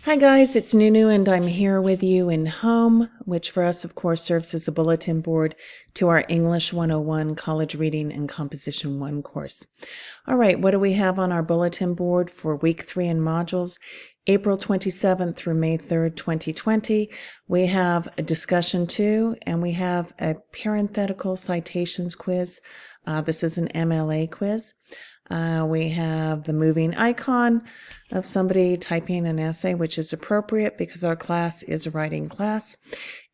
Hi guys, it's Nunu and I'm here with you in Home, which for us of course serves as a bulletin board to our English 101 College Reading and Composition 1 course. All right, what do we have on our bulletin board for week 3 in modules? April 27th through May 3rd, 2020. We have a discussion 2 and we have a parenthetical citations quiz. This is an MLA quiz. We have the moving icon of somebody typing an essay, which is appropriate because our class is a writing class.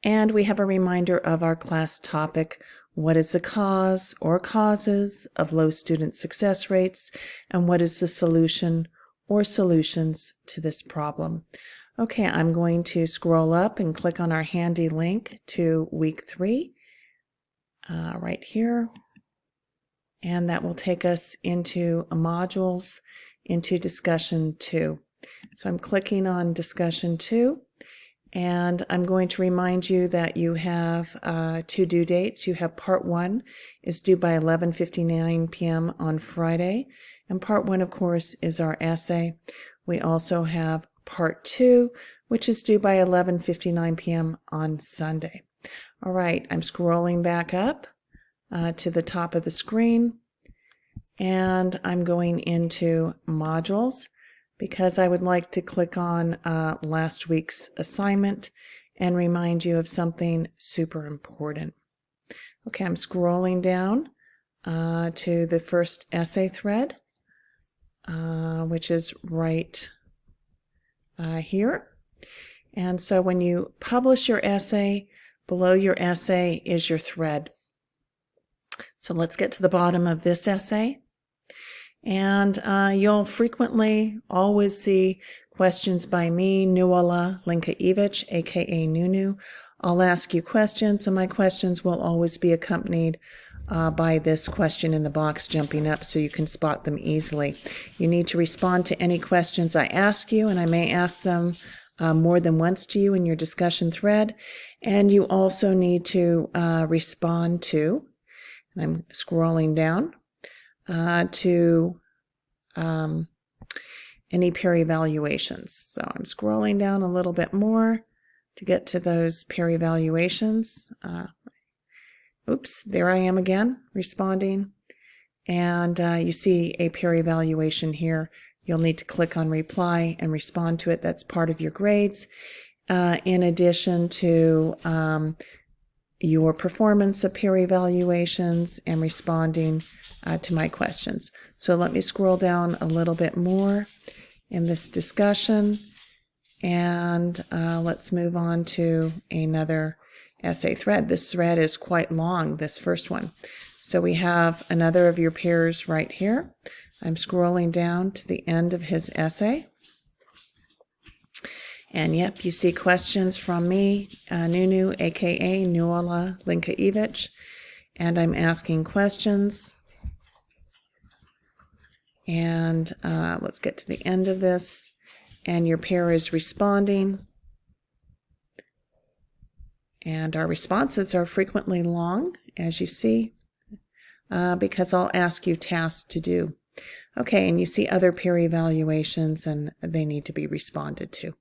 And we have a reminder of our class topic. What is the cause or causes of low student success rates? And what is the solution or solutions to this problem? Okay, I'm going to scroll up and click on our handy link to week 3 right here. And that will take us into modules, into discussion 2. So I'm clicking on discussion 2, and I'm going to remind you that you have 2 due dates. You have part 1 is due by 11:59 p.m. on Friday, and part 1, of course, is our essay. We also have part 2, which is due by 11:59 p.m. on Sunday. All right, I'm scrolling back up to the top of the screen, and I'm going into modules because I would like to click on last week's assignment and remind you of something super important. Okay, I'm scrolling down to the first essay thread, which is right here. And so when you publish your essay, below your essay is your thread. So let's get to the bottom of this essay. And you'll frequently always see questions by me, Nuala Linkaevich, aka Nunu. I'll ask you questions, and my questions will always be accompanied by this question in the box jumping up so you can spot them easily. You need to respond to any questions I ask you, and I may ask them more than once to you in your discussion thread. And you also need to respond to, and I'm scrolling down, to any peer evaluations. So I'm scrolling down a little bit more to get to those peer evaluations. Oops, there I am again, responding. And you see a peer evaluation here. You'll need to click on reply and respond to it. That's part of your grades. In addition to your performance of peer evaluations and responding to my questions. So let me scroll down a little bit more in this discussion, and let's move on to another essay thread. This thread is quite long, this first one. So we have another of your peers right here. I'm scrolling down to the end of his essay. And yep, you see questions from me, Nunu, aka Nuala Linkaevich, and I'm asking questions. And let's get to the end of this, and your peer is responding. And our responses are frequently long, as you see, because I'll ask you tasks to do. Okay, and you see other peer evaluations, and they need to be responded to.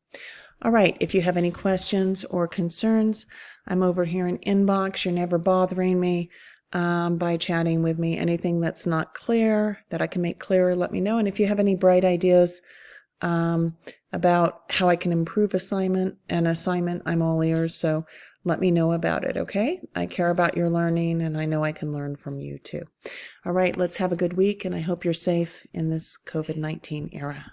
All right, if you have any questions or concerns, I'm over here in inbox. You're never bothering me by chatting with me. Anything that's not clear, that I can make clearer, let me know. And if you have any bright ideas about how I can improve an assignment, I'm all ears. So let me know about it, okay? I care about your learning, and I know I can learn from you too. All right, let's have a good week, and I hope you're safe in this COVID-19 era.